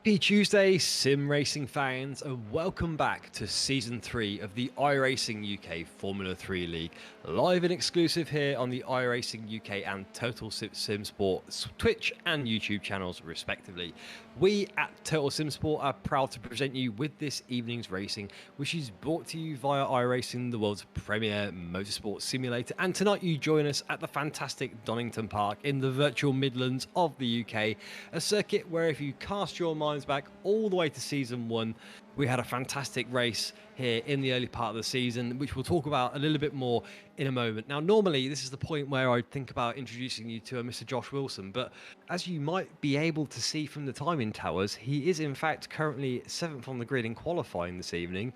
Happy Tuesday, sim racing fans, and welcome back to Season 3 of the Iracing UK Formula 3 League, live and exclusive here on the Iracing UK and Total Sim Sport Twitch and YouTube channels, respectively. We at Total Sim Sport are proud to present you with this evening's racing, which is brought to you via iRacing, the world's premier motorsport simulator. And tonight you join us at the fantastic Donington Park in the virtual Midlands of the UK, a circuit where if you cast your minds back all the way to Season 1, we had a fantastic race here in the early part of the season, which we'll talk about a little bit more in a moment. Now, normally this is the point where I think about introducing you to Mr. Josh Wilson, but as you might be able to see from the timing towers, he is in fact currently 7th on the grid in qualifying this evening,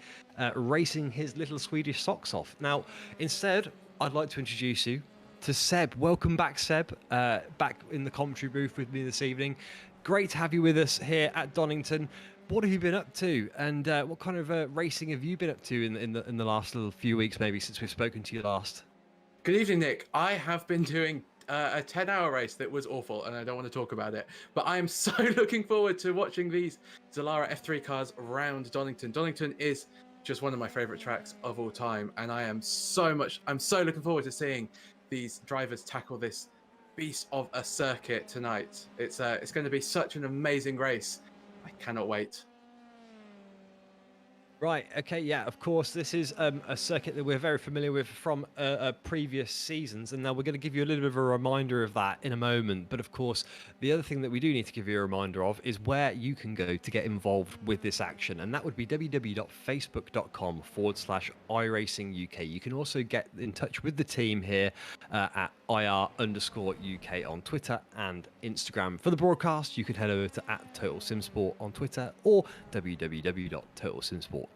racing his little Swedish socks off. Now, instead, I'd like to introduce you to Seb. Welcome back, Seb, back in the commentary booth with me this evening. Great to have you with us here at Donington. What have you been up to, and what kind of racing have you been up to in the last little few weeks, maybe since we've spoken to you last? Good evening, Nick. I have been doing a 10-hour race that was awful, and I don't want to talk about it. But I am so looking forward to watching these Zalara F3 cars around Donington. Donington is just one of my favourite tracks of all time, and I'm so looking forward to seeing these drivers tackle this beast of a circuit tonight. It's going to be such an amazing race. I cannot wait. Right, okay, yeah, of course, this is a circuit that we're very familiar with from previous seasons, and now we're going to give you a little bit of a reminder of that in a moment. But of course, the other thing that we do need to give you a reminder of is where you can go to get involved with this action, and that would be www.facebook.com/iRacingUK. You can also get in touch with the team here at IR_UK on Twitter and Instagram. For the broadcast, you could head over to @TotalSimSport on Twitter or www.totalsimsport.tv.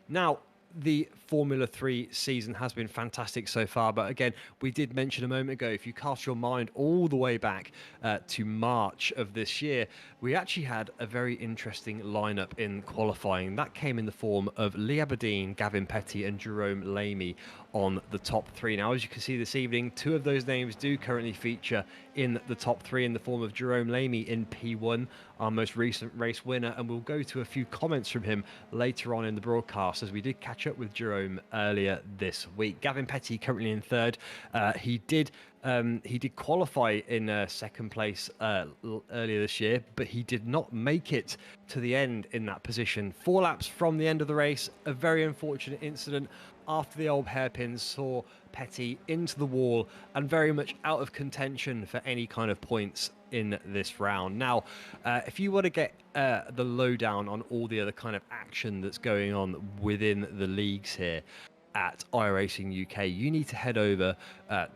Now, the Formula 3 season has been fantastic so far, but again, we did mention a moment ago, if you cast your mind all the way back to March of this year, we actually had a very interesting lineup in qualifying. That came in the form of Lee Aberdeen, Gavin Petty and Jerome Lamy on the top three. Now, as you can see this evening, two of those names do currently feature in the top three in the form of Jerome Lamy in P1, our most recent race winner, and we'll go to a few comments from him later on in the broadcast, as we did catch up with Jerome earlier this week. Gavin Petty currently in third. He did qualify in second place earlier this year, but he did not make it to the end in that position. 4 laps from the end of the race, a very unfortunate incident after the old hairpin saw Petty into the wall and very much out of contention for any kind of points in this round. Now, if you want to get the lowdown on all the other kind of action that's going on within the leagues here at iRacing UK, you need to head over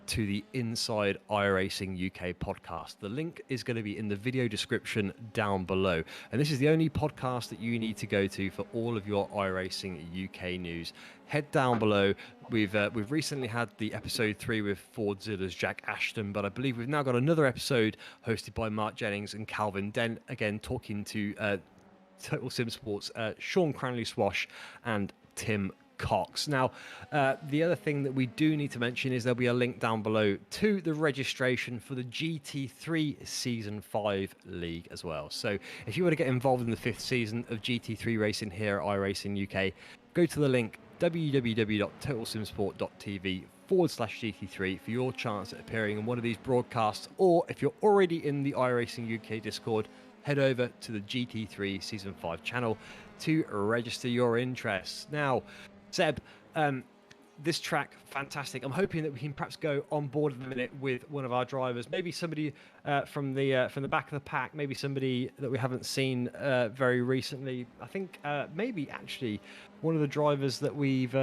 to the Inside iRacing UK podcast. The link is going to be in the video description down below, and this is the only podcast that you need to go to for all of your iRacing UK news. Head down below. We've recently had the episode 3 with Fordzilla's Jack Ashton, but I believe we've now got another episode hosted by Mark Jennings and Calvin Dent, again talking to Total Sim Sports Sean Cranley-Swash and Tim Cox. Now, the other thing that we do need to mention is there'll be a link down below to the registration for the GT3 Season 5 League as well. So if you want to get involved in the 5th season of GT3 racing here at iRacing UK, go to the link www.totalsimsport.tv/GT3 for your chance at appearing in one of these broadcasts, or if you're already in the iRacing UK Discord, head over to the GT3 Season 5 channel to register your interests. Now, Seb, this track, fantastic. I'm hoping that we can perhaps go on board in a minute with one of our drivers, maybe somebody from the back of the pack, maybe somebody that we haven't seen very recently. I think maybe actually one of the drivers that we've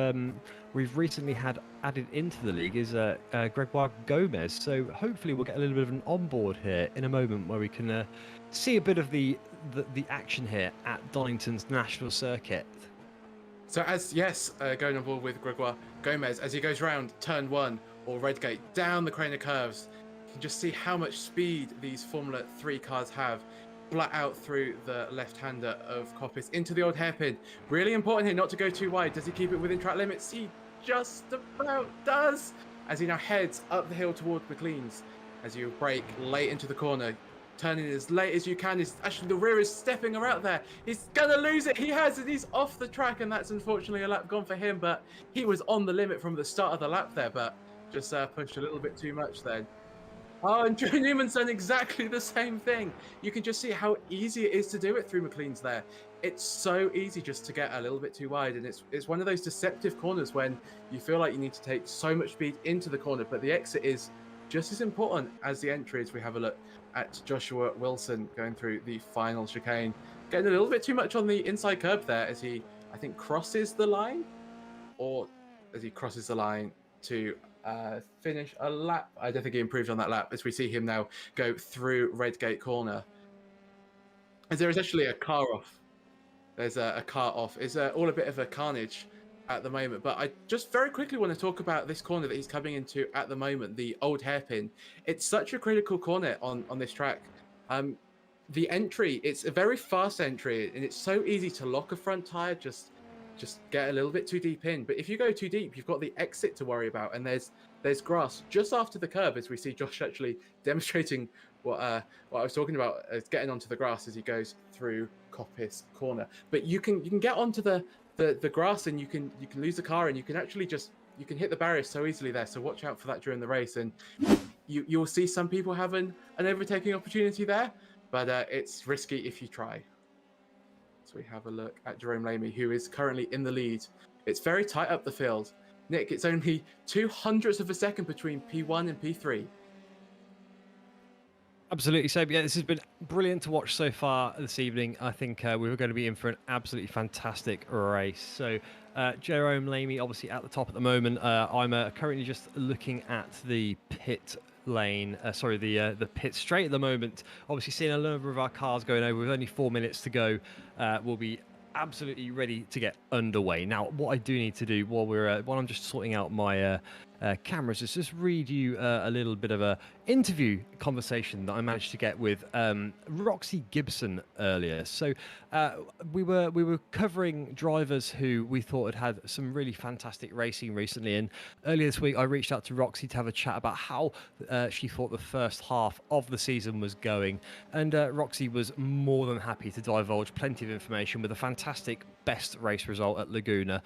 recently had added into the league is Gregoire Gomez. So hopefully we'll get a little bit of an onboard here in a moment where we can see a bit of the action here at Donington's National Circuit. So going on board with Gregoire Gomez, as he goes round turn 1 or Redgate down the Craner curves, you can just see how much speed these Formula 3 cars have. Flat out through the left-hander of Coppice into the old hairpin. Really important here not to go too wide. Does he keep it within track limits? He just about does, as he now heads up the hill towards McLean's. As you brake late into the corner, turning as late as you can. Actually, the rear is stepping her out there. He's gonna lose it. He has it. He's off the track, and that's unfortunately a lap gone for him. But he was on the limit from the start of the lap there, but just pushed a little bit too much then. Oh, and Joe Newman's done exactly the same thing. You can just see how easy it is to do it through McLean's there. It's so easy just to get a little bit too wide, and it's one of those deceptive corners when you feel like you need to take so much speed into the corner, but the exit is just as important as the entry. As we have a look at Joshua Wilson going through the final chicane, getting a little bit too much on the inside curb there as he, I think, crosses the line, or as he crosses the line to finish a lap. I don't think he improved on that lap as we see him now go through Redgate corner. As there is actually a car off. There's a car off. It's all a bit of a carnage at the moment, but I just very quickly want to talk about this corner that he's coming into at the moment, the old hairpin. It's such a critical corner on this track. The entry, it's a very fast entry, and it's so easy to lock a front tire, just get a little bit too deep in. But if you go too deep, you've got the exit to worry about, and there's grass just after the curb, as we see Josh actually demonstrating what I was talking about, as getting onto the grass as he goes through Coppice corner. But you can get onto the grass, and you can lose the car, and you can actually you can hit the barrier so easily there. So watch out for that during the race, and you'll see some people have an overtaking opportunity there, but it's risky if you try. So we have a look at Jerome Lamy, who is currently in the lead. It's very tight up the field. Nick, it's only 0.02 of a second between P1 and P3. Absolutely, Seb. Yeah, this has been brilliant to watch so far this evening. I think we were going to be in for an absolutely fantastic race. So Jerome Lamy obviously at the top at the moment. I'm currently just looking at the pit lane, the pit straight at the moment. Obviously seeing a number of our cars going over with only 4 minutes to go. We'll be absolutely ready to get underway. Now, what I do need to do while I'm just sorting out my cameras is just read you a little bit of a interview conversation that I managed to get with Roxy Gibson earlier. So we were covering drivers who we thought had some really fantastic racing recently, and earlier this week I reached out to Roxy to have a chat about how she thought the first half of the season was going, and Roxy was more than happy to divulge plenty of information with a fantastic best race result at Laguna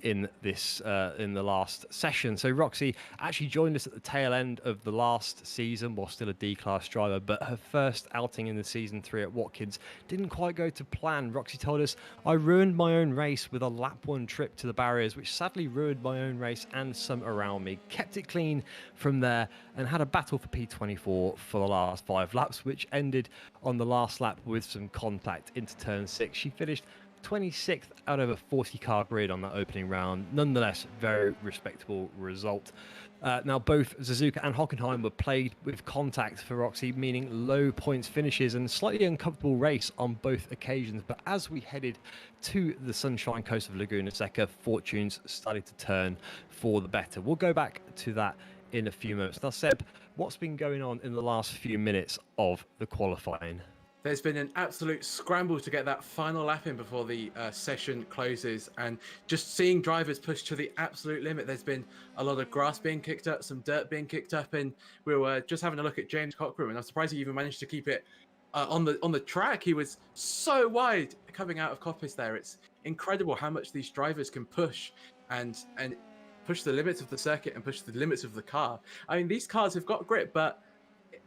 in the last session. So Roxy actually joined us at the tail end of the last season while still a D-class driver, but her first outing in the season 3 at Watkins didn't quite go to plan. Roxy told us, "I ruined my own race with a lap 1 trip to the barriers, which sadly ruined my own race and some around me. Kept it clean from there and had a battle for P24 for the last 5 laps, which ended on the last lap with some contact into turn 6. She finished 26th out of a 40-car grid on that opening round. Nonetheless, very respectable result." Now, both Suzuka and Hockenheim were played with contact for Roxy, meaning low points finishes and slightly uncomfortable race on both occasions. But as we headed to the Sunshine Coast of Laguna Seca, fortunes started to turn for the better. We'll go back to that in a few moments. Now, Seb, what's been going on in the last few minutes of the qualifying? There's been an absolute scramble to get that final lap in before the session closes, and just seeing drivers push to the absolute limit. There's been a lot of grass being kicked up, some dirt being kicked up, and we were just having a look at James Cockrum, and I'm surprised he even managed to keep it on the track. He was so wide coming out of Coppice there. It's incredible how much these drivers can push and push the limits of the circuit and push the limits of the car. I mean, these cars have got grip, but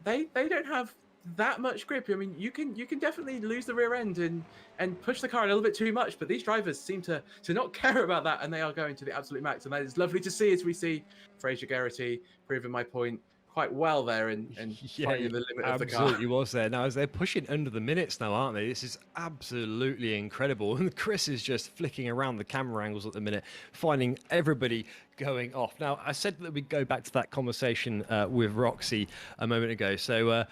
they don't have that much grip. I mean, you can definitely lose the rear end and push the car a little bit too much, but these drivers seem to not care about that, and they are going to the absolute max, and that is lovely to see as we see Fraser Geraghty proving my point quite well there and finding the limit of the car. Absolutely was there. Now, as they're pushing under the minutes now, aren't they? This is absolutely incredible. And Chris is just flicking around the camera angles at the minute, finding everybody going off. Now, I said that we'd go back to that conversation with Roxy a moment ago. So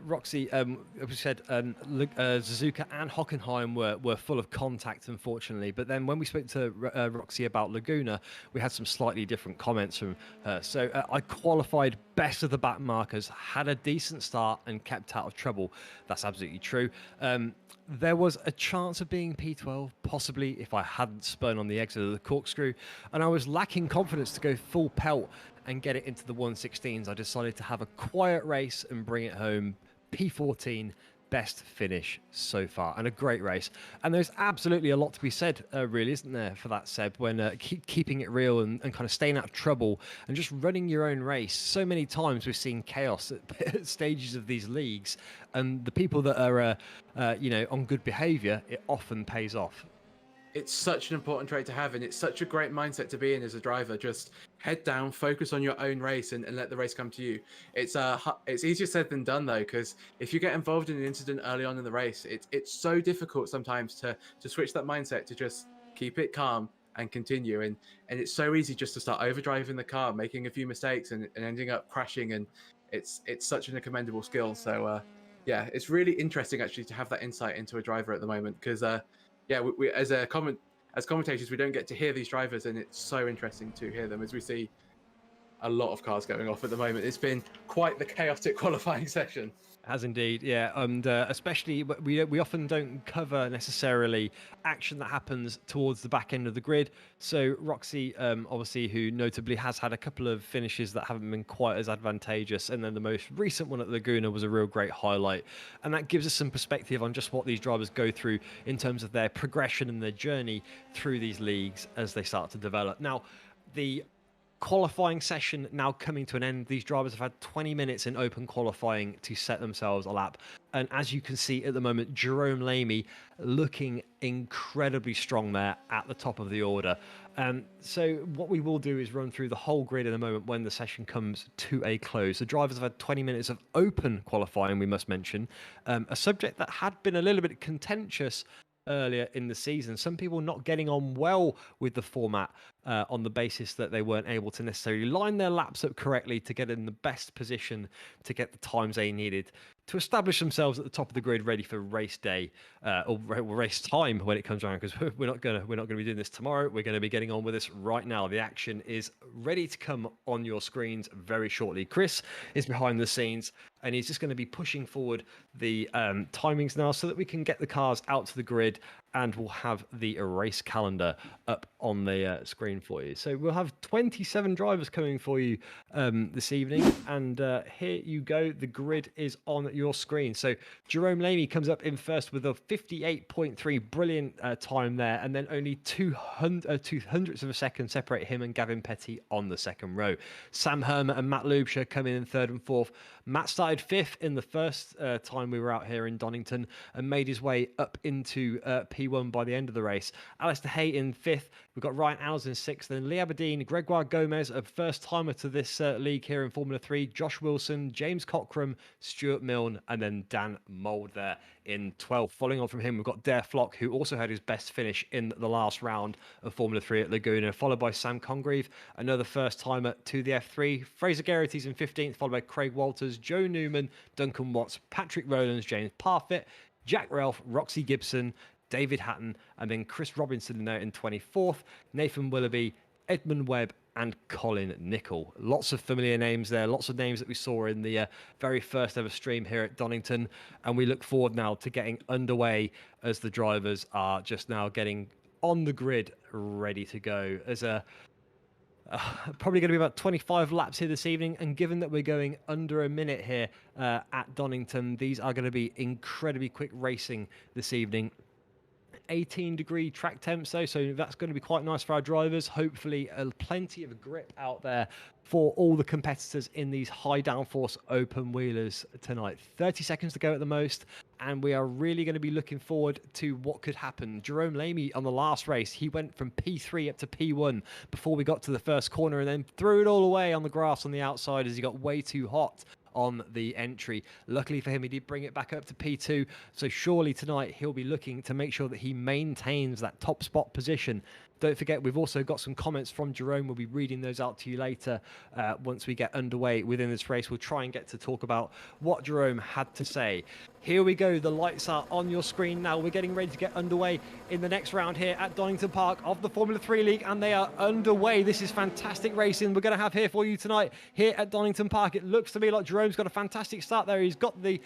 Roxy, we said Suzuka and Hockenheim were full of contact, unfortunately. But then when we spoke to Roxy about Laguna, we had some slightly different comments from her. So I qualified best of the back markers, had a decent start and kept out of trouble. That's absolutely true. There was a chance of being P12, possibly, if I hadn't spun on the exit of the corkscrew, and I was lacking confidence to go full pelt and get it into the 116s. I decided to have a quiet race and bring it home P14 best finish so far, and a great race. And there's absolutely a lot to be said, really, isn't there, for that, Seb, when keeping it real and kind of staying out of trouble and just running your own race. So many times we've seen chaos at stages of these leagues, and the people that are on good behavior, it often pays off. It's such an important trait to have, and it's such a great mindset to be in as a driver. Just head down, focus on your own race, and let the race come to you. It's easier said than done, though, because if you get involved in an incident early on in the race, it's so difficult sometimes to switch that mindset to just keep it calm and continue. And it's so easy just to start overdriving the car, making a few mistakes, and ending up crashing. And it's such a commendable skill. So yeah, it's really interesting actually to have that insight into a driver at the moment, because yeah, we as commentators, we don't get to hear these drivers, and it's so interesting to hear them as we see a lot of cars going off at the moment. It's been quite the chaotic qualifying session. Has indeed, yeah, and especially we often don't cover necessarily action that happens towards the back end of the grid. So Roxy, obviously, who notably has had a couple of finishes that haven't been quite as advantageous, and then the most recent one at Laguna was a real great highlight, and that gives us some perspective on just what these drivers go through in terms of their progression and their journey through these leagues as they start to develop. Now, the qualifying session now coming to an end. These drivers have had 20 minutes in open qualifying to set themselves a lap. And as you can see at the moment, Jerome Lamy looking incredibly strong there at the top of the order. So what we will do is run through the whole grid in a moment when the session comes to a close. The drivers have had 20 minutes of open qualifying, we must mention, a subject that had been a little bit contentious earlier in the season. Some people not getting on well with the format on the basis that they weren't able to necessarily line their laps up correctly to get in the best position to get the times they needed to establish themselves at the top of the grid, ready for race day or race time when it comes around. Because we're not gonna be doing this tomorrow. We're going to be getting on with this right now. The action is ready to come on your screens very shortly. Chris is behind the scenes, and he's just going to be pushing forward the timings now so that we can get the cars out to the grid, and we'll have the race calendar up on the screen for you. So we'll have 27 drivers coming for you this evening, and here you go. The grid is on your screen. So Jerome Lamy comes up in first with a 58.3, brilliant time there, and then only 200ths of a second separate him and Gavin Petty on the second row. Sam Herman and Matt Lubscher come in third and fourth. Matt started fifth in the first time we were out here in Donington and made his way up into P1 by the end of the race. Alistair Hay in fifth. We've got Ryan Alls in sixth. Then Lee Aberdeen, Gregoire Gomez, a first-timer to this league here in Formula 3. Josh Wilson, James Cockram, Stuart Milne, and then Dan Mould there in 12th. Following on from him, we've got Dare Flock, who also had his best finish in the last round of Formula 3 at Laguna, followed by Sam Congreve, another first-timer to the F3. Fraser Geraghty's in 15th, followed by Craig Walters, Joe Newman, Duncan Watts, Patrick Rowlands, James Parfitt, Jack Ralph, Roxy Gibson, David Hatton, and then Chris Robinson there in 24th, Nathan Willoughby, Edmund Webb, and Colin Nicol. Lots of familiar names there, lots of names that we saw in the very first ever stream here at Donington, and we look forward now to getting underway as the drivers are just now getting on the grid, ready to go. As probably going to be about 25 laps here this evening, and given that we're going under a minute here at Donington, these are going to be incredibly quick racing this evening. 18-degree track temps though, so that's going to be quite nice for our drivers. Hopefully plenty of grip out there for all the competitors in these high downforce open wheelers tonight. 30 seconds to go at the most, and we are really going to be looking forward to what could happen. Jerome Lamy on the last race, he went from P3 up to P1 before we got to the first corner, and then threw it all away on the grass on the outside as he got way too hot on the entry. Luckily for him, he did bring it back up to P2, so surely tonight he'll be looking to make sure that he maintains that top spot position. Don't forget, we've also got some comments from Jerome. We'll be reading those out to you later once we get underway within this race. We'll try and get to talk about what Jerome had to say. Here we go. The lights are on your screen now. We're getting ready to get underway in the next round here at Donington Park of the Formula 3 League, and they are underway. This is fantastic racing we're going to have here for you tonight here at Donington Park. It looks to me like Jerome's got a fantastic start there. He's got the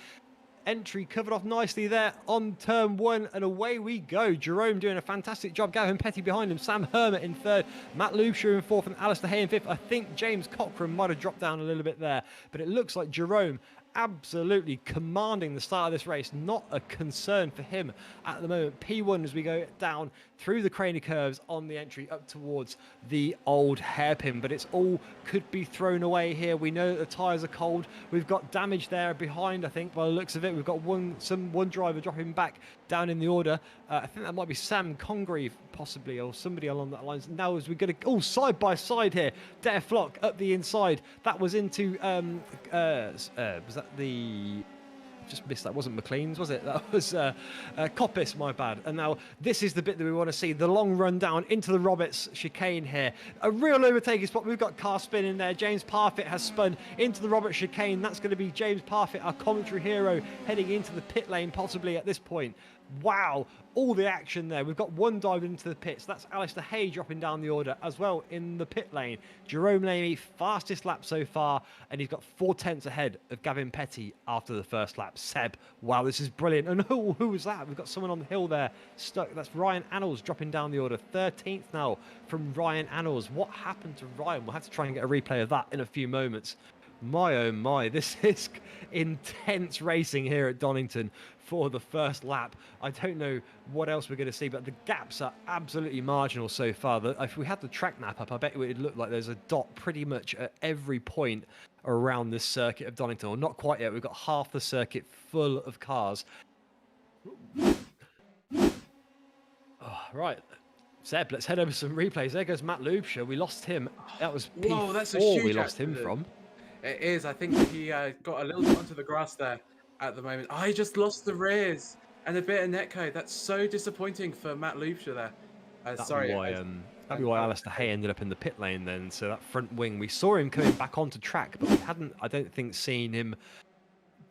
entry covered off nicely there on turn one, and away we go. Jerome doing a fantastic job. Gavin Petty behind him, Sam Herman in third, Matt Lubscher in fourth, and Alistair Hay in fifth. I think James Cockram might have dropped down a little bit there, but it looks like Jerome absolutely commanding the start of this race. Not a concern for him at the moment. P1 as we go down through the cranny curves on the entry up towards the old hairpin, but it's all could be thrown away here. We know that the tyres are cold. We've got damage there behind, I think, by the looks of it. We've got one driver dropping back down in the order. I think that might be Sam Congreve possibly, or somebody along that lines. Now as we're going to side by side here, Dare Flock up the inside. That was into was that the just missed that? Wasn't McLean's, was it? That was Coppice, my bad. And now this is the bit that we want to see, the long run down into the Roberts chicane here. A real overtaking spot. We've got car spin in there. James Parfitt has spun into the Roberts chicane. That's going to be James Parfitt, our commentary hero, heading into the pit lane possibly at this point. Wow, all the action there. We've got one dive into the pits. That's Alistair Hay dropping down the order as well in the pit lane. Jerome Lamy, fastest lap so far, and he's got 4/10 ahead of Gavin Petty after the first lap. Seb, wow, this is brilliant. And who was that? We've got someone on the hill there stuck. That's Ryan Annals dropping down the order. 13th now from Ryan Annals. What happened to Ryan? We'll have to try and get a replay of that in a few moments. My oh my, this is intense racing here at Donington for the first lap. I don't know what else we're going to see, but the gaps are absolutely marginal so far. If we had the track map up, I bet it would look like there's a dot pretty much at every point around this circuit of Donington. Or not quite yet. We've got half the circuit full of cars. Oh, right. Seb, let's head over some replays. There goes Matt Lubscher. We lost him. That was P4 that's a huge we lost him from. It is. I think he got a little bit onto the grass there at the moment. I just lost the rears and a bit of netcode. That's so disappointing for Matt Lubscher there. That'd be why Alistair Hay ended up in the pit lane then. So that front wing, we saw him coming back onto track, but we hadn't, I don't think, seen him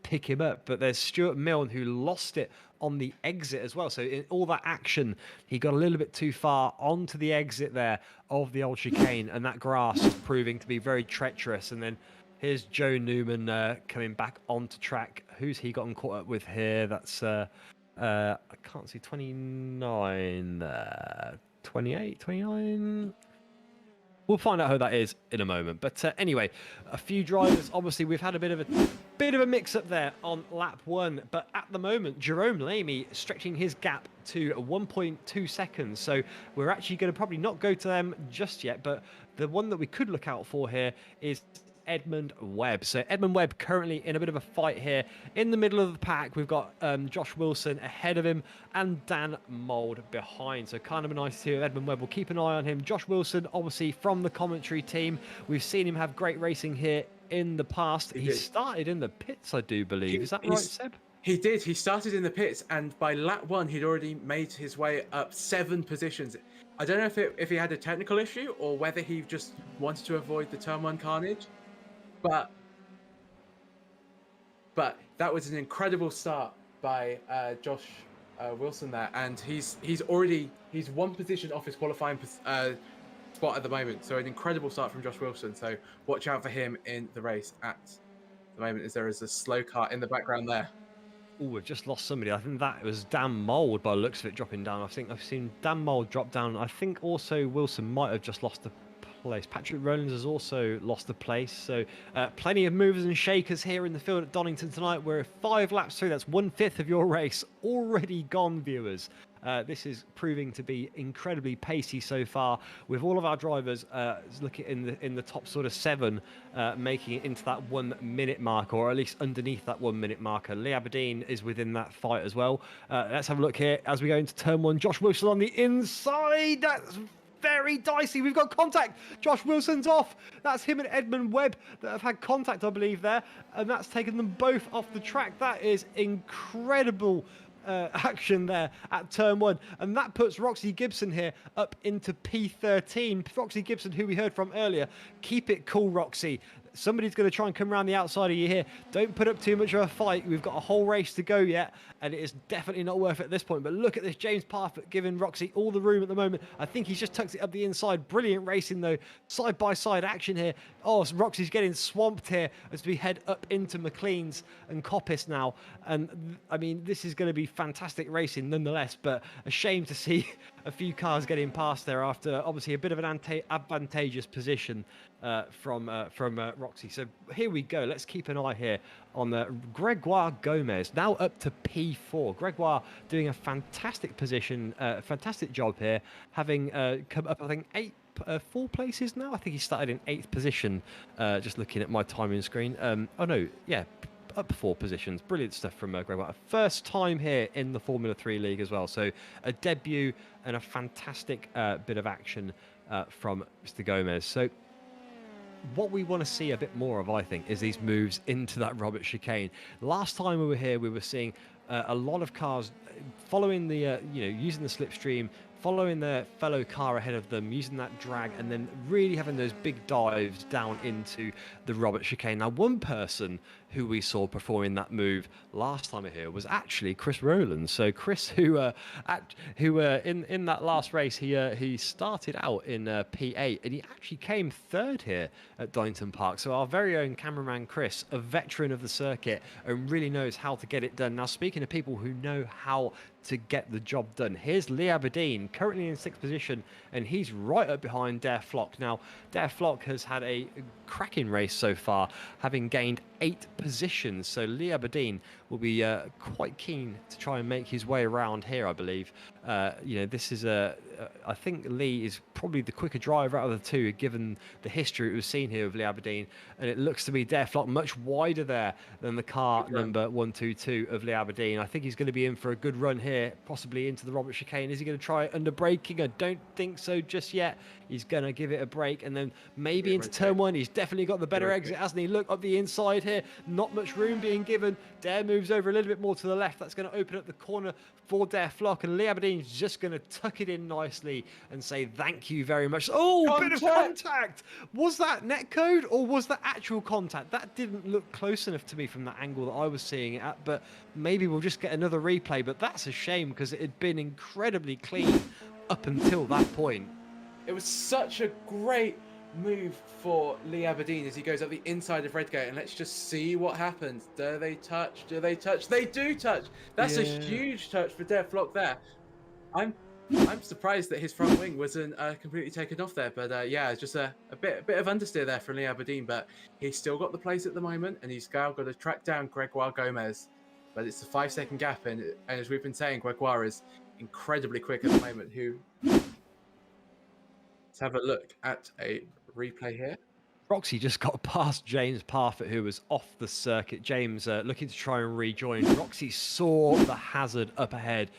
pick him up. But there's Stuart Milne who lost it on the exit as well. So in all that action, he got a little bit too far onto the exit there of the old chicane, and that grass is proving to be very treacherous. And then here's Joe Newman coming back onto track. Who's he gotten caught up with here? That's, I can't see, 29, 28, 29. We'll find out who that is in a moment. But anyway, a few drivers. Obviously, we've had a bit of a mix-up there on lap 1. But at the moment, Jerome Lamy stretching his gap to 1.2 seconds. So we're actually going to probably not go to them just yet. But the one that we could look out for here is Edmund Webb. So Edmund Webb currently in a bit of a fight here in the middle of the pack. We've got Josh Wilson ahead of him and Dan Mould behind. So kind of a nice to see Edmund Webb. We'll keep an eye on him. Josh Wilson, obviously from the commentary team. We've seen him have great racing here in the past. He started in the pits, I do believe. Is that right, Seb? He did. He started in the pits, and by lap 1, he'd already made his way up 7 positions. I don't know if he had a technical issue or whether he just wanted to avoid the turn 1 carnage. But that was an incredible start by Josh Wilson there, and he's 1 position off his qualifying spot at the moment. So an incredible start from Josh Wilson. So watch out for him in the race at the moment, as there is a slow car in the background there. Oh, we've just lost somebody. I think that was Dan Mould by the looks of it dropping down. I think I've seen Dan Mould drop down. I think also Wilson might have just lost the place. Patrick Rowlands has also lost the place. So plenty of movers and shakers here in the field at Donington tonight. We're 5 laps through. That's 1/5 of your race already gone, viewers. This is proving to be incredibly pacey so far, with all of our drivers looking in the top sort of 7, making it into that 1 minute mark, or at least underneath that 1 minute marker. Lee Aberdeen is within that fight as well. Let's have a look here as we go into turn 1. Josh Wilson on the inside. That's very dicey. We've got contact. Josh Wilson's off. That's him and Edmund Webb that have had contact, I believe, there. And that's taken them both off the track. That is incredible action there at turn 1. And that puts Roxy Gibson here up into P13. Roxy Gibson, who we heard from earlier. Keep it cool, Roxy. Somebody's going to try and come around the outside of you here. Don't put up too much of a fight. We've got a whole race to go yet, and it is definitely not worth it at this point. But look at this, James Parfitt giving Roxy all the room at the moment. I think he's just tucked it up the inside. Brilliant racing, though. Side-by-side action here. Oh, so Roxy's getting swamped here as we head up into McLean's and Coppice now. And, I mean, this is going to be fantastic racing nonetheless, but a shame to see a few cars getting past there after, obviously, a bit of an advantageous position from Roxy. So here we go. Let's keep an eye here on Gregoire Gomez, now up to P4. Gregoire doing a fantastic position, fantastic job here, having come up, I think, 4 places now. I think he started in 8th position, just looking at my timing screen. Oh no, yeah, up 4 positions. Brilliant stuff from Gregoire. First time here in the Formula 3 League as well. So a debut and a fantastic bit of action from Mr. Gomez. So what we want to see a bit more of, I think, is these moves into that Robert chicane. Last time we were here, we were seeing a lot of cars following the, using the slipstream, following their fellow car ahead of them, using that drag, and then really having those big dives down into the Robert chicane. Now, one person who we saw performing that move last time here was actually Chris Rowlands. So Chris, who in that last race, he started out in P8, and he actually came 3rd here at Donington Park. So our very own cameraman Chris, a veteran of the circuit, and really knows how to get it done. Now, speaking of people who know how to get the job done, here's Lee Aberdeen, currently in 6th position, and he's right up behind Dare Flock. Now, Dare Flock has had a cracking race so far, having gained 8 positions. So Lee Aberdeen will be quite keen to try and make his way around here, I believe. This is I think Lee is probably the quicker driver out of the two, given the history we've seen here of Lee Aberdeen. And it looks to be Dare Flock much wider there than the car number 122 of Lee Aberdeen. I think he's going to be in for a good run here, possibly into the Robert chicane. Is he going to try under braking? I don't think so just yet. He's going to give it a break, and then maybe into turn 1. He's definitely got the better exit, hasn't he? Look up the inside here. Not much room being given. Dare moves over a little bit more to the left. That's going to open up the corner for Dare Flock, and Lee Aberdeen's just going to tuck it in nicely and say thank you very much. Oh, bit of contact. Was that netcode or was that actual contact? That didn't look close enough to me from that angle that I was seeing it at, but maybe we'll just get another replay. But that's a shame, because it had been incredibly clean up until that point. It was such a great move for Lee Aberdeen as he goes up the inside of Redgate, and let's just see what happens. Do they touch? Do they touch? They do touch. That's a huge touch for Dare Flock there. I'm surprised that his front wing wasn't completely taken off there, but yeah, just a bit of understeer there from Lee Aberdeen, but he's still got the place at the moment, and he's now got to track down Gregoire Gomez. But it's a 5-second gap, and as we've been saying, Gregoire is incredibly quick at the moment. Let's have a look at a replay here. Roxy just got past James Parfitt, who was off the circuit. James looking to try and rejoin. Roxy saw the hazard up ahead,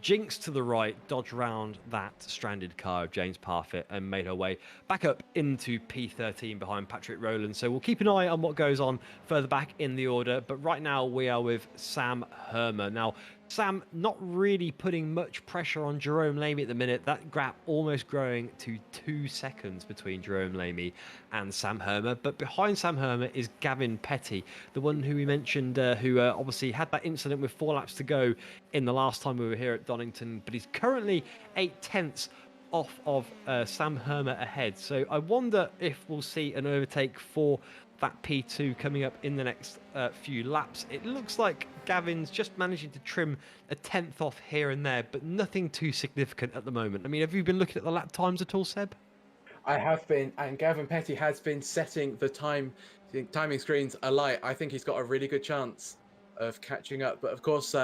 jinxed to the right, dodged round that stranded car of James Parfitt, and made her way back up into P13 behind Patrick Rowlands. So we'll keep an eye on what goes on further back in the order. But right now we are with Sam Herman. Now, Sam not really putting much pressure on Jerome Lamy at the minute. That gap almost growing to 2 seconds between Jerome Lamy and Sam Herman. But behind Sam Herman is Gavin Petty, the one who we mentioned, who obviously had that incident with 4 laps to go in the last time we were here at Donington. But he's currently 8/10 off of Sam Herman ahead. So I wonder if we'll see an overtake for that P2 coming up in the next few laps. It looks like Gavin's just managing to trim a 10th off here and there, but nothing too significant at the moment. I mean, have you been looking at the lap times at all, Seb? I have been, and Gavin Petty has been setting the timing screens alight. I think he's got a really good chance of catching up. But of course,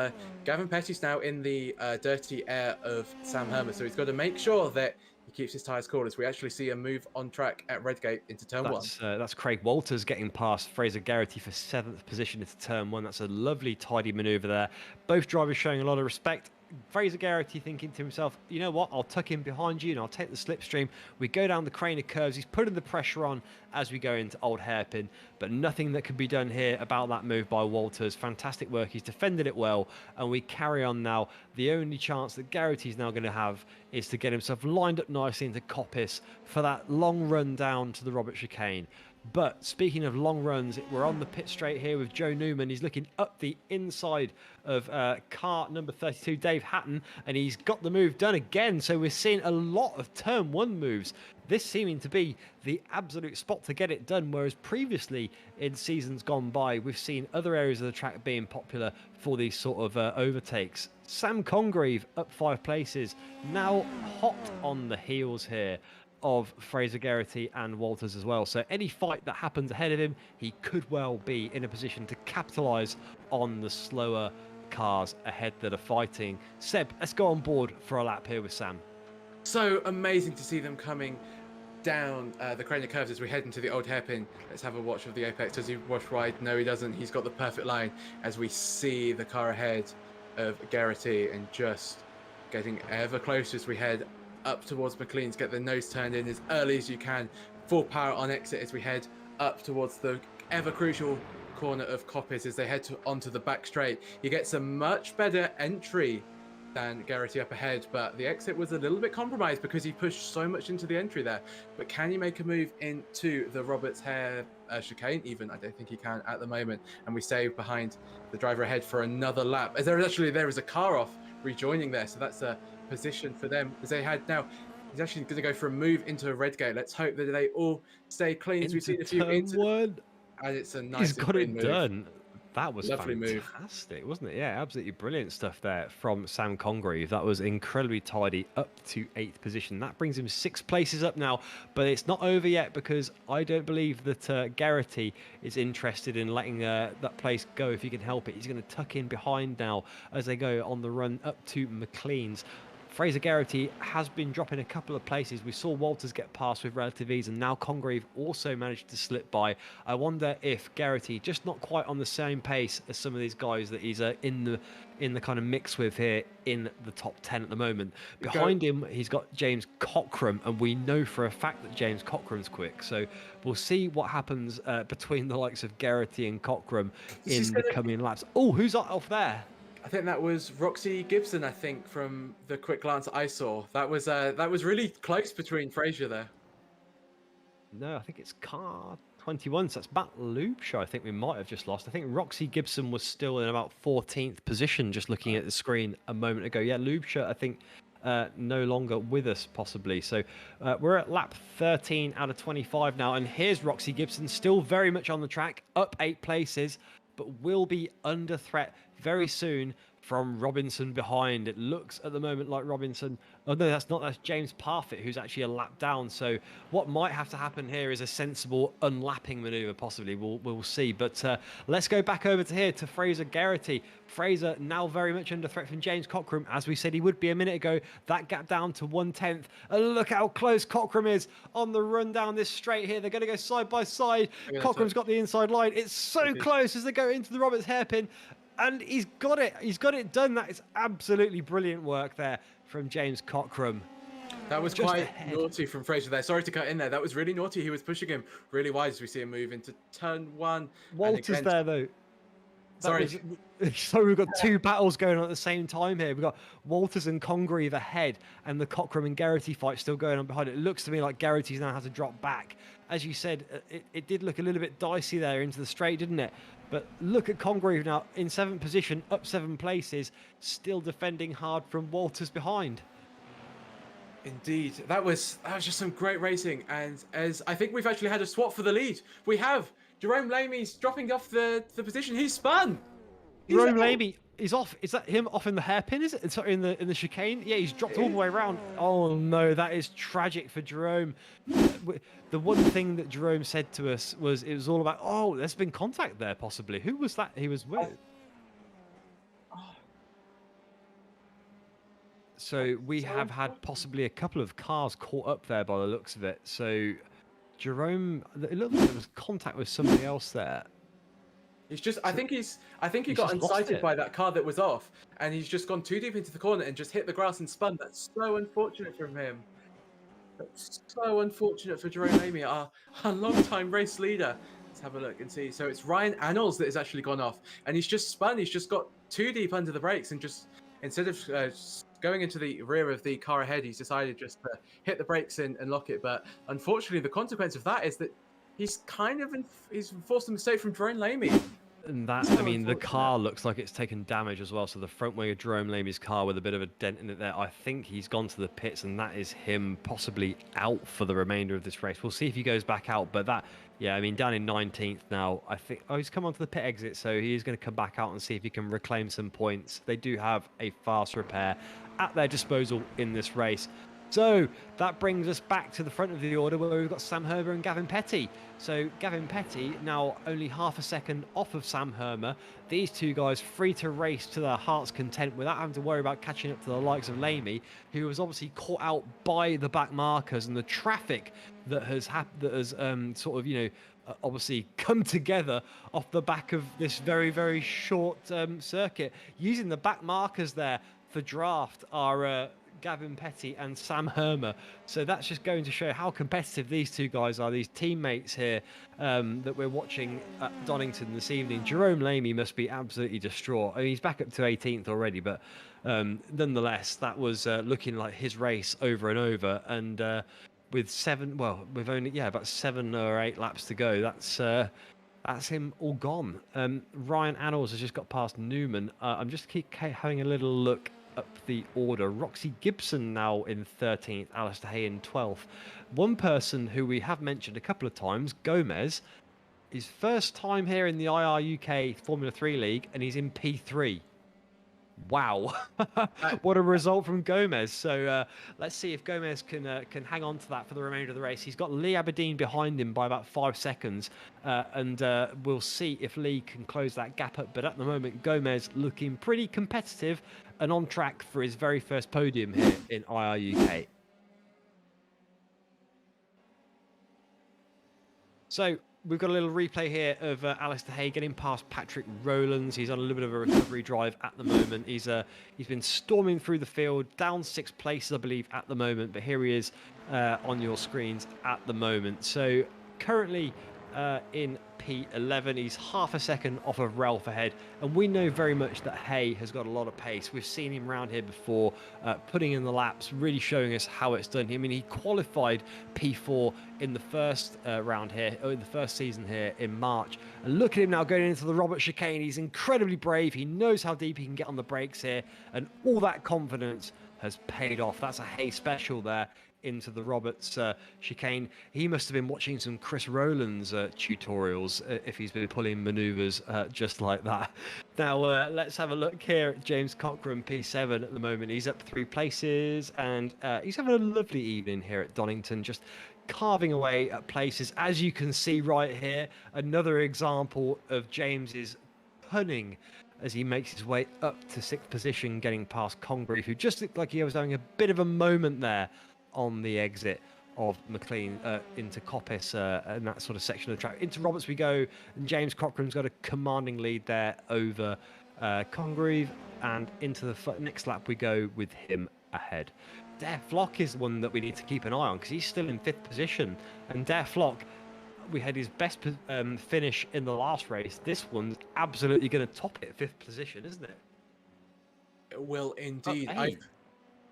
Gavin Petty's now in the dirty air of Sam Herman, so he's got to make sure that he keeps his tyres cool as we actually see a move on track at Redgate into turn 1. That's Craig Walters getting past Fraser Garrity for 7th position into turn 1. That's a lovely, tidy manoeuvre there. Both drivers showing a lot of respect. Fraser Garrity thinking to himself, you know what, I'll tuck in behind you and I'll take the slipstream. We go down the crane of curves. He's putting the pressure on as we go into Old Hairpin, but nothing that can be done here about that move by Walters. Fantastic work. He's defended it well, and we carry on now. The only chance that Garrity's now going to have is to get himself lined up nicely into Coppice for that long run down to the Robert chicane. But speaking of long runs, we're on the pit straight here with Joe Newman. He's looking up the inside of car number 32, Dave Hatton, and he's got the move done again. So we're seeing a lot of turn 1 moves. This seeming to be the absolute spot to get it done, whereas previously in seasons gone by, we've seen other areas of the track being popular for these sort of overtakes. Sam Congreve up 5 places, now hot on the heels here of Fraser Geraghty and Walters as well. So any fight that happens ahead of him, he could well be in a position to capitalise on the slower cars ahead that are fighting. Seb, let's go on board for a lap here with Sam. So amazing to see them coming down the Crania curves as we head into the old hairpin. Let's have a watch of the apex. Does he wash wide? No, he doesn't. He's got the perfect line as we see the car ahead of Geraghty and just getting ever closer as we head up towards McLean's. Get the nose turned in as early as you can. Full power on exit as we head up towards the ever crucial corner of Coppers as they head onto the back straight. He gets a much better entry than Geraghty up ahead, but the exit was a little bit compromised because he pushed so much into the entry there. But can he make a move into the Roberts Hare chicane? Even I don't think he can at the moment, and we stay behind the driver ahead for another lap as there is a car off rejoining there, so that's a position for them as they had now. He's actually going to go for a move into Redgate. Let's hope that they all stay clean as we've seen a few into one. And it's a nice He's got it move. done. That was Lovely fantastic, wasn't it? Yeah, absolutely brilliant stuff there from Sam Congreve. That was incredibly tidy, up to 8th position. That brings him 6 places up now, but it's not over yet because I don't believe that Geraghty is interested in letting that place go if he can help it. He's going to tuck in behind now as they go on the run up to McLean's. Fraser Geraghty has been dropping a couple of places. We saw Walters get past with relative ease, and now Congreve also managed to slip by. I wonder if Geraghty, just not quite on the same pace as some of these guys that he's in the kind of mix with here in the top 10 at the moment. Behind him, he's got James Cockram, and we know for a fact that James Cockram's quick. So we'll see what happens between the likes of Geraghty and Cockram in the coming laps. Oh, who's off there? I think that was Roxy Gibson, I think, from the quick glance I saw. That was really close between Fraser there. No, I think it's car 21, so that's Matt Lubshaw I think we might have just lost. I think Roxy Gibson was still in about 14th position, just looking at the screen a moment ago. Yeah, Lubshaw, I think, no longer with us, possibly. So we're at lap 13 out of 25 now, and here's Roxy Gibson, still very much on the track, up 8 places, but will be under threat very soon from Robinson behind. It looks at the moment like Robinson... Oh, no, that's not. That's James Parfitt, who's actually a lap down. So what might have to happen here is a sensible unlapping manoeuvre, possibly. We'll see. But let's go back over to here to Fraser Geraghty. Fraser now very much under threat from James Cockram, as we said he would be a minute ago. That gap down to 1/10. And look how close Cockram is on the run down this straight here. They're going to go side by side. Cockram's got the inside line. It's so close as they go into the Roberts hairpin. And he's got it. He's got it done. That is absolutely brilliant work there from James Cockram. That was just quite naughty from Fraser there. Sorry to cut in there. That was really naughty. He was pushing him really wide as we see him move into turn 1. Walters there, though. Sorry. So we've got 2 battles going on at the same time here. We've got Walters and Congreve ahead, and the Cockram and Geraghty fight still going on behind it. It looks to me like Geraghty's now has to drop back. As you said, it did look a little bit dicey there into the straight, didn't it? But look at Congreve now in 7th position, up 7 places, still defending hard from Walters behind. Indeed, that was just some great racing, and as I think we've actually had a swap for the lead. We have Jerome Lamy's dropping off the position. He's spun. Jerome Lamy is off. Is that him off in the hairpin? Is it? Sorry, in the chicane? Yeah, he's dropped all the way around. Oh no, that is tragic for Jerome. The one thing that Jerome said to us was it was all about, oh, there's been contact there possibly. Who was that he was with? So we have had possibly a couple of cars caught up there by the looks of it. So Jerome, it looked like there was contact with somebody else there. He's just, I think he got incited by that car that was off, and he's just gone too deep into the corner and just hit the grass and spun. That's so unfortunate from him. That's so unfortunate for Jerome Lamy, our long-time race leader. Let's have a look and see. So it's Ryan Annals that has actually gone off, and he's just spun. He's just got too deep under the brakes and just, instead of going into the rear of the car ahead, he's decided just to hit the brakes and lock it. But unfortunately, the consequence of that is that he's he's forced a mistake from Jerome Lamy. And that, I mean, the car looks like it's taken damage as well. So the front wing of Jerome Lamy's car with a bit of a dent in it there. I think he's gone to the pits, and that is him possibly out for the remainder of this race. We'll see if he goes back out. But that, yeah, I mean, down in 19th now, I think, oh, he's come onto the pit exit. So he is going to come back out and see if he can reclaim some points. They do have a fast repair at their disposal in this race. So that brings us back to the front of the order where we've got Sam Hermer and Gavin Petty. So Gavin Petty now only half a second off of Sam Hermer. These two guys free to race to their heart's content without having to worry about catching up to the likes of Lamy, who was obviously caught out by the back markers and the traffic that has sort of, obviously come together off the back of this very, very short circuit. Using the back markers there for draft are Gavin Petty and Sam Hermer. So that's just going to show how competitive these two guys are, these teammates here that we're watching at Donington this evening. Jerome Lamy must be absolutely distraught. I mean, he's back up to 18th already, but nonetheless, that was looking like his race over and over. And with only about 7 or 8 laps to go, that's him all gone. Ryan Annals has just got past Newman. I'm just having a little look up the order. Roxy Gibson now in 13th, Alistair Hay in 12th. One person who we have mentioned a couple of times, Gomez, his first time here in the IR UK Formula 3 League, and he's in P3. Wow, what a result from Gomez. So let's see if Gomez can hang on to that for the remainder of the race. He's got Lee Aberdeen behind him by about 5 seconds, and we'll see if Lee can close that gap up. But at the moment, Gomez looking pretty competitive and on track for his very first podium here in IR UK. So we've got a little replay here of Alistair Hay getting past Patrick Rowlands. He's on a little bit of a recovery drive at the moment. He's been storming through the field, down 6 places, I believe, at the moment. But here he is on your screens at the moment. So currently in P11, he's half a second off of Ralph ahead. And we know very much that Hay has got a lot of pace. We've seen him around here before, putting in the laps, really showing us how it's done. I mean, he qualified P4 in the first round here, or in the first season here in March. And look at him now going into the Robert chicane. He's incredibly brave. He knows how deep he can get on the brakes here. And all that confidence has paid off. That's a Hay special there into the Roberts chicane. He must have been watching some Chris Rowlands tutorials if he's been pulling manoeuvres just like that. Now let's have a look here at James Cochran, P7 at the moment. He's up 3 places and he's having a lovely evening here at Donington, just carving away at places. As you can see right here, another example of James's punning as he makes his way up to 6th position, getting past Congreve, who just looked like he was having a bit of a moment there on the exit of McLean into Coppice and that sort of section of the track. Into Roberts we go, and James Cochran's got a commanding lead there over Congreve, and into the next lap we go with him ahead. Dare Flock is one that we need to keep an eye on because he's still in 5th position, and Dare Flock, we had his best finish in the last race. This one's absolutely going to top it, 5th position, isn't it? It will indeed. Oh, hey.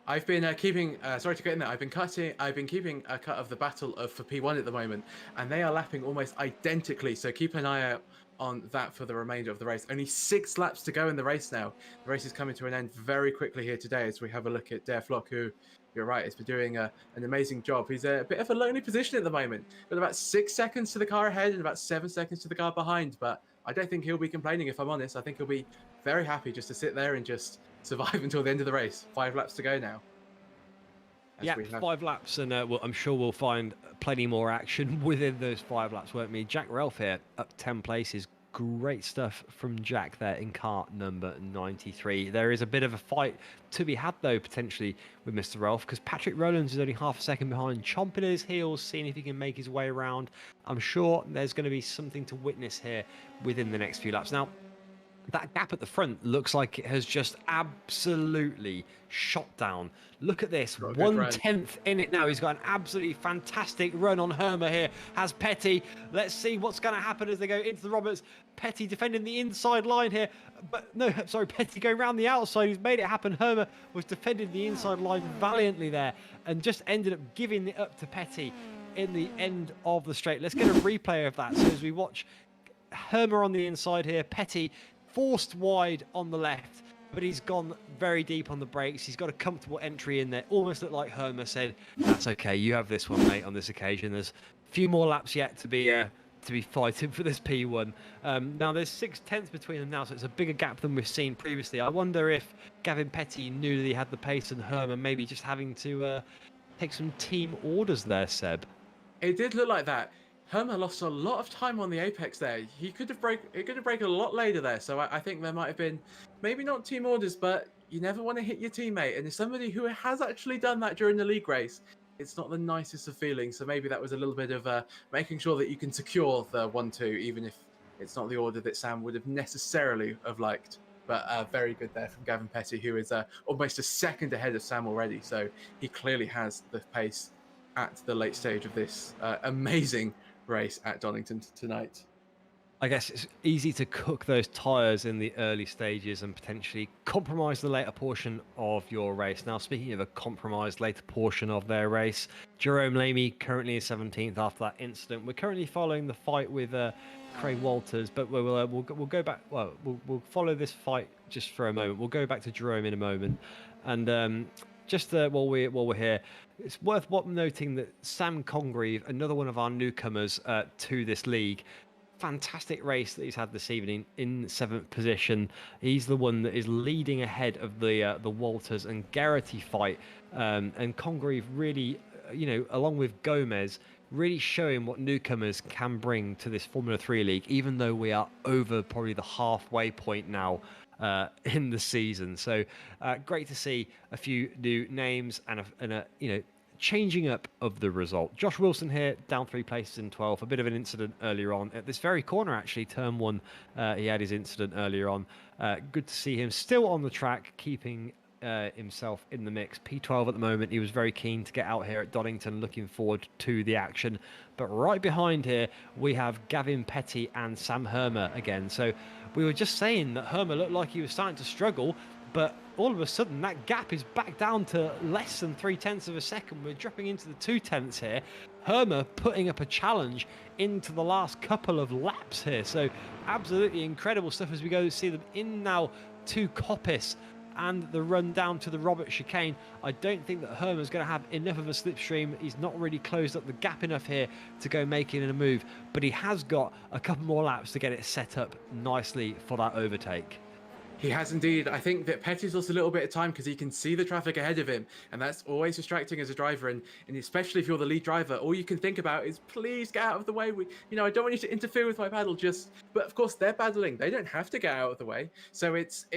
I've been keeping. Sorry to get in there. I've been keeping a cut of the battle for P1 at the moment, and they are lapping almost identically. So keep an eye out on that for the remainder of the race. Only 6 laps to go in the race now. The race is coming to an end very quickly here today as we have a look at Dare Flock, who, you're right, has been doing an amazing job. He's a bit of a lonely position at the moment. Got about 6 seconds to the car ahead and about 7 seconds to the car behind. But I don't think he'll be complaining, if I'm honest. I think he'll be very happy just to sit there and just survive until the end of the race. 5 laps to go now. Yeah, 5 laps, and I'm sure we'll find plenty more action within those 5 laps, won't we? Jack Ralph here, up 10 places. Great stuff from Jack there in car number 93. There is a bit of a fight to be had, though, potentially with Mr. Ralph, because Patrick Rowlands is only half a second behind, chomping at his heels, seeing if he can make his way around. I'm sure there's going to be something to witness here within the next few laps. Now, that gap at the front looks like it has just absolutely shot down. Look at this, 1/10 in it now. He's got an absolutely fantastic run on Herman here. Has Petty. Let's see what's going to happen as they go into the Roberts. Petty defending the inside line here. But no, sorry, Petty going around the outside. He's made it happen. Herman was defending the inside line valiantly there and just ended up giving it up to Petty in the end of the straight. Let's get a replay of that. So as we watch Herman on the inside here, Petty forced wide on the left, but he's gone very deep on the brakes. He's got a comfortable entry in there. Almost looked like Herman said, "That's okay, you have this one, mate, on this occasion." There's a few more laps yet to be fighting for this P1. Now there's 6/10 between them now, so it's a bigger gap than we've seen previously. I wonder if Gavin Petty knew that he had the pace and Herman maybe just having to take some team orders there, Seb. It did look like that. Herman lost a lot of time on the apex there. It could have broken a lot later there. So I think there might have been maybe not team orders, but you never want to hit your teammate. And as somebody who has actually done that during the league race, it's not the nicest of feelings. So maybe that was a little bit of making sure that you can secure the 1-2, even if it's not the order that Sam would have necessarily have liked. But very good there from Gavin Petty, who is almost a second ahead of Sam already. So he clearly has the pace at the late stage of this amazing race at Donington tonight. I guess it's easy to cook those tyres in the early stages and potentially compromise the later portion of your race. Now, speaking of a compromised later portion of their race, Jerome Lamy currently is 17th after that incident. We're currently following the fight with Craig Walters, but we'll go back. Well, we'll follow this fight just for a moment. We'll go back to Jerome in a moment, and just while we're here, it's worth noting that Sam Congreve, another one of our newcomers to this league. Fantastic race that he's had this evening in 7th position. He's the one that is leading ahead of the Walters and Garrity fight, and Congreve really, along with Gomez, really showing what newcomers can bring to this Formula 3 league, even though we are over probably the halfway point now in the season. So great to see a few new names and a changing up of the result. Josh Wilson here, down 3 places in 12th. A bit of an incident earlier on. At this very corner, actually, turn 1, he had his incident earlier on. Good to see him still on the track, keeping himself in the mix. P12 at the moment. He was very keen to get out here at Donington, looking forward to the action. But right behind here, we have Gavin Petty and Sam Herman again. So we were just saying that Herman looked like he was starting to struggle, but all of a sudden that gap is back down to less than 0.3 of a second. We're dropping into the 0.2 here. Herman putting up a challenge into the last couple of laps here. So absolutely incredible stuff as we go to see them in now to Coppice and the run down to the Robert chicane. I don't think that Herman's going to have enough of a slipstream. He's not really closed up the gap enough here to go making a move, but he has got a couple more laps to get it set up nicely for that overtake. He has indeed. I think that Petty's lost a little bit of time because he can see the traffic ahead of him, and that's always distracting as a driver. And especially if you're the lead driver, all you can think about is please get out of the way. I don't want you to interfere with my paddle. But of course they're battling. They don't have to get out of the way. So it's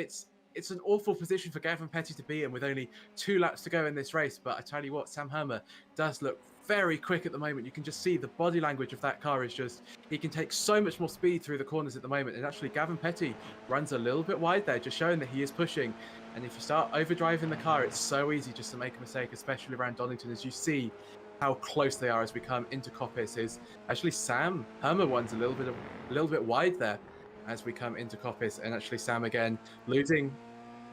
an awful position for Gavin Petty to be in with only 2 laps to go in this race. But I tell you what, Sam Herman does look very quick at the moment. You can just see the body language of that car is just, he can take so much more speed through the corners at the moment. And actually Gavin Petty runs a little bit wide there, just showing that he is pushing. And if you start overdriving the car, it's so easy just to make a mistake, especially around Donington, as you see how close they are as we come into Coppice. Is actually Sam Herman runs a little bit wide there as we come into Coppice, and actually Sam again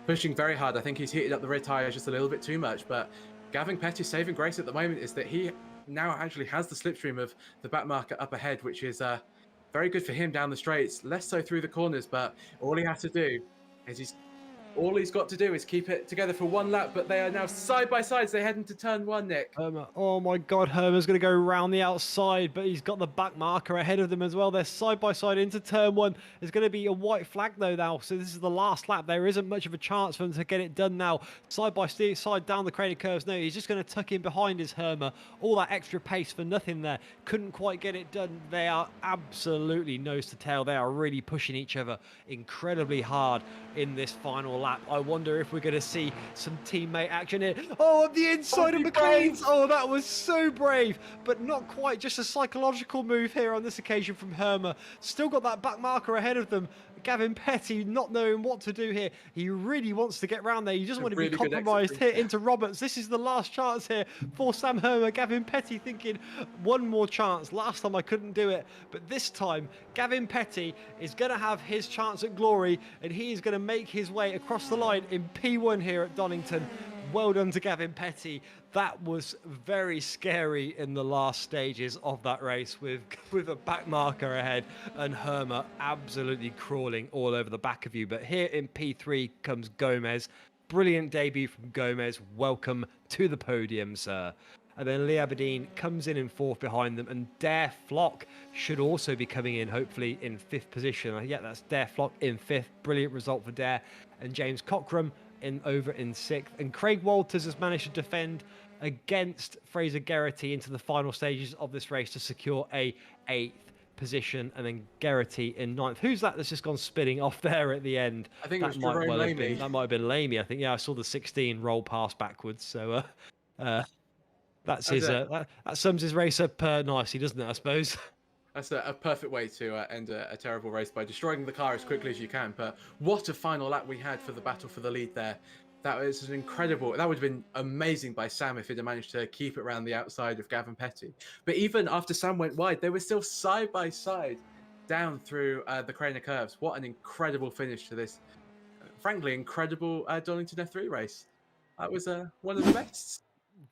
pushing very hard. I think he's heated up the rear tyre just a little bit too much, but Gavin Petty's saving grace at the moment is that he now actually has the slipstream of the back marker up ahead, which is very good for him down the straights, less so through the corners. But all he has to do is all he's got to do is keep it together for 1 lap, but they are now side by side as they head into turn 1, Nick. Oh my God, Herman's going to go around the outside, but he's got the back marker ahead of them as well. They're side by side into turn 1. There's going to be a white flag though now, so this is the last lap. There isn't much of a chance for them to get it done now. Side by side down the cradle curves. No, he's just going to tuck in behind his Herman. All that extra pace for nothing there. Couldn't quite get it done. They are absolutely nose to tail. They are really pushing each other incredibly hard in this final lap. I wonder if we're going to see some teammate action here. Oh, on the inside of McLean's. Oh, that was so brave, but not quite. Just a psychological move here on this occasion from Herman. Still got that back marker ahead of them. Gavin Petty not knowing what to do here. He really wants to get round there. He doesn't want to be compromised here into Roberts. This is the last chance here for Sam Herman. Gavin Petty thinking, one more chance. Last time I couldn't do it, but this time Gavin Petty is going to have his chance at glory, and he is going to make his way across the line in P1 here at Donington. Well done to Gavin Petty. That was very scary in the last stages of that race with a back marker ahead and Herman absolutely crawling all over the back of you. But here in P3 comes Gomez. Brilliant debut from Gomez. Welcome to the podium, sir. And then Lee Aberdeen comes in 4th behind them, and Dare Flock should also be coming in, hopefully in 5th position. Yeah, that's Dare Flock in 5th. Brilliant result for Dare. And James Cockram over in 6th. And Craig Walters has managed to defend against Fraser Geraghty into the final stages of this race to secure a 8th position, and then Geraghty in 9th. Who's that that's just gone spinning off there at the end? I think That it was might Jerome well have Lamy. been, that might have been Lamy. I think, yeah, I saw the 16 roll past backwards. So that's his. That sums his race up nicely, doesn't it? I suppose. That's a perfect way to end a terrible race, by destroying the car as quickly as you can. But what a final lap we had for the battle for the lead there. That was an incredible. That would have been amazing by Sam if he'd have managed to keep it around the outside of Gavin Petty. But even after Sam went wide, they were still side by side down through the Craner curves. What an incredible finish to this, frankly, incredible Donington F3 race. That was one of the best.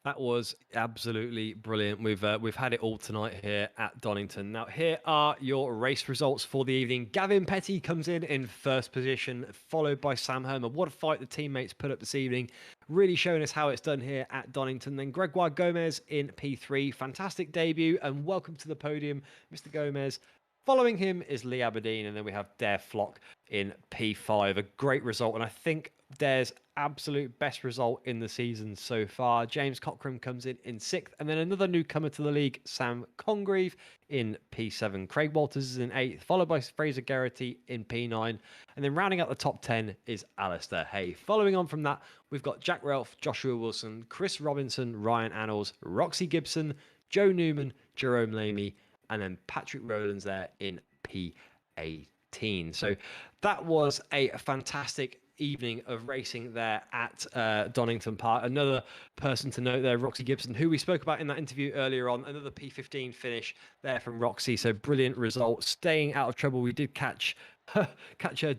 That was absolutely brilliant. We've had it all tonight here at Donington. Now, here are your race results for the evening. Gavin Petty comes in first position, followed by Sam Herman. What a fight the teammates put up this evening, really showing us how it's done here at Donington. Then Gregoire Gomez in P3, fantastic debut, and welcome to the podium, Mr. Gomez. Following him is Lee Aberdeen, and then we have Dare Flock in P5. A great result, and I think Dare's absolute best result in the season so far. James Cockram comes in 6th, and then another newcomer to the league, Sam Congreve, in P7. Craig Walters is in 8th, followed by Fraser Geraghty in P9, and then rounding out the top 10 is Alistair Hay. Following on from that, we've got Jack Ralph, Joshua Wilson, Chris Robinson, Ryan Annals, Roxy Gibson, Joe Newman, Jerome Lamy, and then Patrick Rowlands there in P18. So that was a fantastic evening of racing there at Donington Park. Another person to note there, Roxy Gibson, who we spoke about in that interview earlier on. Another P15 finish there from Roxy. So brilliant result. Staying out of trouble. We did catch her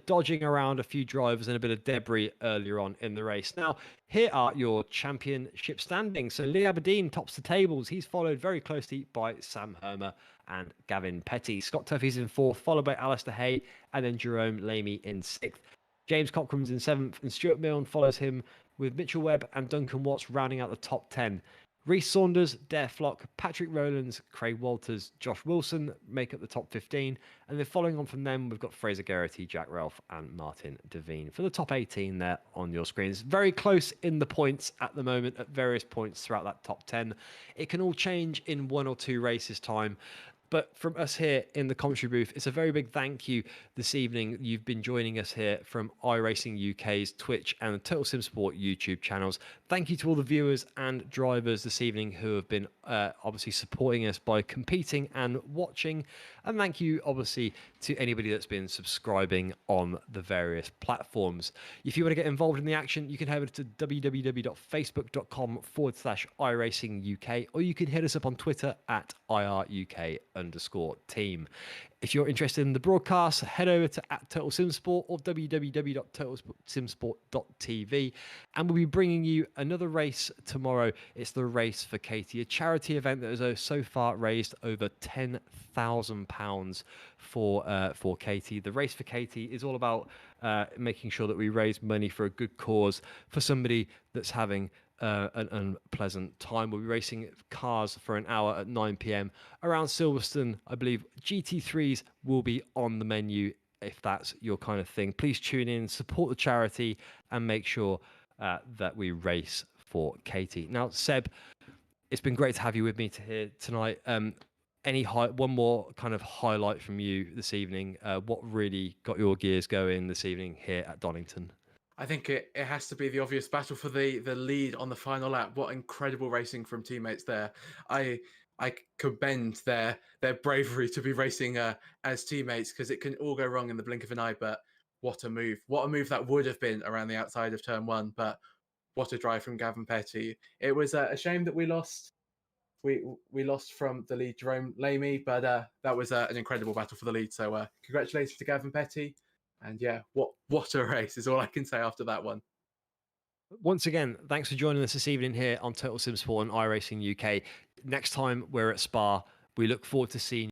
dodging around a few drivers and a bit of debris earlier on in the race. Now, here are your championship standings. So Lee Aberdeen tops the tables. He's followed very closely by Sam Herman and Gavin Petty. Scott Tuffy's in 4th, followed by Alistair Hay, and then Jerome Lamy in 6th. James Cockram's in 7th, and Stuart Milne follows him, with Mitchell Webb and Duncan Watts rounding out the top 10. Reece Saunders, Dare Flock, Patrick Rowlands, Craig Walters, Josh Wilson make up the top 15. And then following on from them, we've got Fraser Geraghty, Jack Ralph, and Martin Devine for the top 18 there on your screens. Very close in the points at the moment at various points throughout that top 10. It can all change in 1 or 2 races' time. But from us here in the commentary booth, it's a very big thank you this evening. You've been joining us here from Iracing UK's Twitch and the Total Sim Sport YouTube channels. Thank you to all the viewers and drivers this evening who have been obviously supporting us by competing and watching. And thank you, obviously, to anybody that's been subscribing on the various platforms. If you want to get involved in the action, you can head over to www.facebook.com/iRacingUK, or you can hit us up on Twitter at IRUK_team. If you're interested in the broadcast, head over to @TotalSimSport or www.totalsimsport.tv, and we'll be bringing you another race tomorrow. It's the Race for Katie, a charity event that has so far raised over £10,000 for Katie. The Race for Katie is all about making sure that we raise money for a good cause for somebody that's having an unpleasant time. We'll be racing cars for an hour at 9 p.m. around Silverstone. I believe GT3s will be on the menu if that's your kind of thing. Please tune in, support the charity, and make sure that we race for Katie. Now, Seb, it's been great to have you with me here tonight. One more kind of highlight from you this evening? What really got your gears going this evening here at Donington? I think it has to be the obvious battle for the lead on the final lap. What incredible racing from teammates there. I commend their bravery to be racing as teammates, because it can all go wrong in the blink of an eye. But what a move. What a move that would have been around the outside of turn 1. But what a drive from Gavin Petty. It was a shame that we lost. We lost from the lead, Jerome Lamy, but that was an incredible battle for the lead. So congratulations to Gavin Petty. And yeah, what a race is all I can say after that one. Once again, thanks for joining us this evening here on Total Sim Sport and iRacing UK. Next time we're at Spa, we look forward to seeing